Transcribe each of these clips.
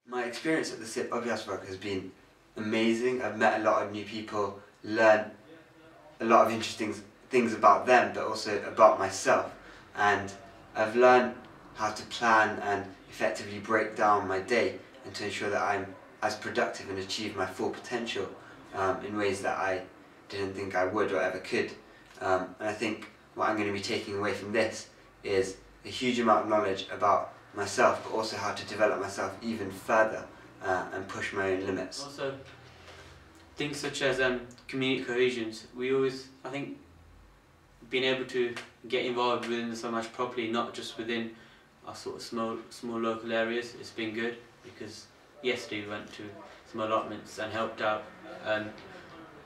My experience at the Abhyas Varg has been amazing. I've met a lot of new people, learned a lot of interesting things about them, but also about myself. And I've learned how to plan and effectively break down my day and to ensure that I'm as productive and achieve my full potential in ways that I didn't think I would or ever could. And I think what I'm going to be taking away from this is a huge amount of knowledge about myself, but also how to develop myself even further and push my own limits. Also, things such as community cohesions. We always, I think, being able to get involved within the Summer Match properly, not just within our sort of small local areas, it's been good, because yesterday we went to some allotments and helped out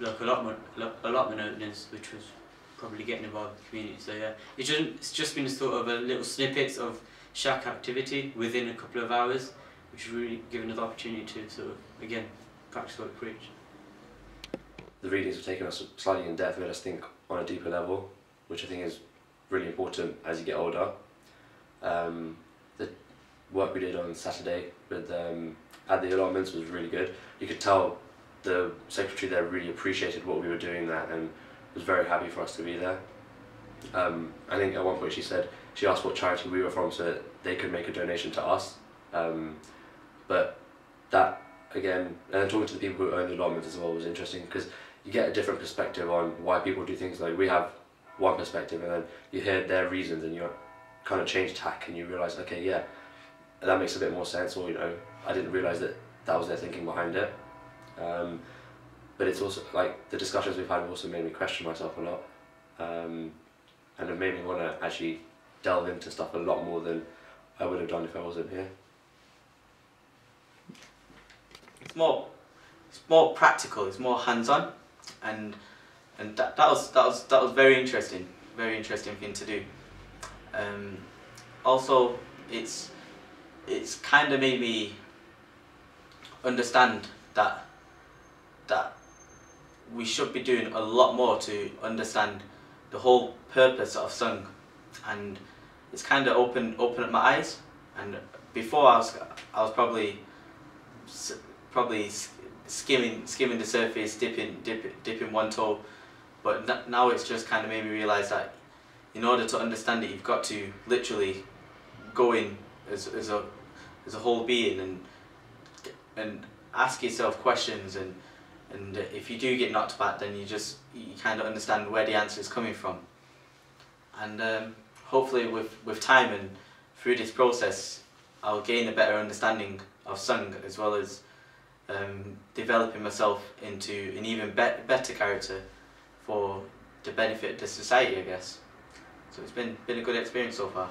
local allotment openings, which was probably getting involved with the community. So yeah, it's just been sort of a little snippets of shack activity within a couple of hours, which has really given us the opportunity to sort of, again, practice what we preach. The readings have taken us slightly in depth, made us think on a deeper level, which I think is really important as you get older. The work we did on Saturday with at the allotments was really good. You could tell the secretary there really appreciated what we were doing there and was very happy for us to be there. I think at one point she asked what charity we were from so that they could make a donation to us. But that, again, and then talking to the people who own the allotments as well was interesting, because you get a different perspective on why people do things. Like, we have one perspective and then you hear their reasons and you kind of change tack and you realise, okay, yeah, that makes a bit more sense, or, you know, I didn't realise that that was their thinking behind it. But it's also, like, the discussions we've had have also made me question myself a lot, and it made me want to actually delve into stuff a lot more than I would have done if I wasn't here. It's more practical. It's more hands-on, and that was very interesting thing to do. Also, it's kind of made me understand that we should be doing a lot more to understand the whole purpose of sung, and it's kind of opened up my eyes. And before I was probably skimming the surface, dipping one toe, but now it's just kind of made me realise that in order to understand it, you've got to literally go in as a whole being and ask yourself questions, and if you do get knocked back, then you kind of understand where the answer is coming from. And hopefully with time and through this process, I'll gain a better understanding of sung, as well as developing myself into an even better character for the benefit of the society, I guess. So it's been a good experience so far.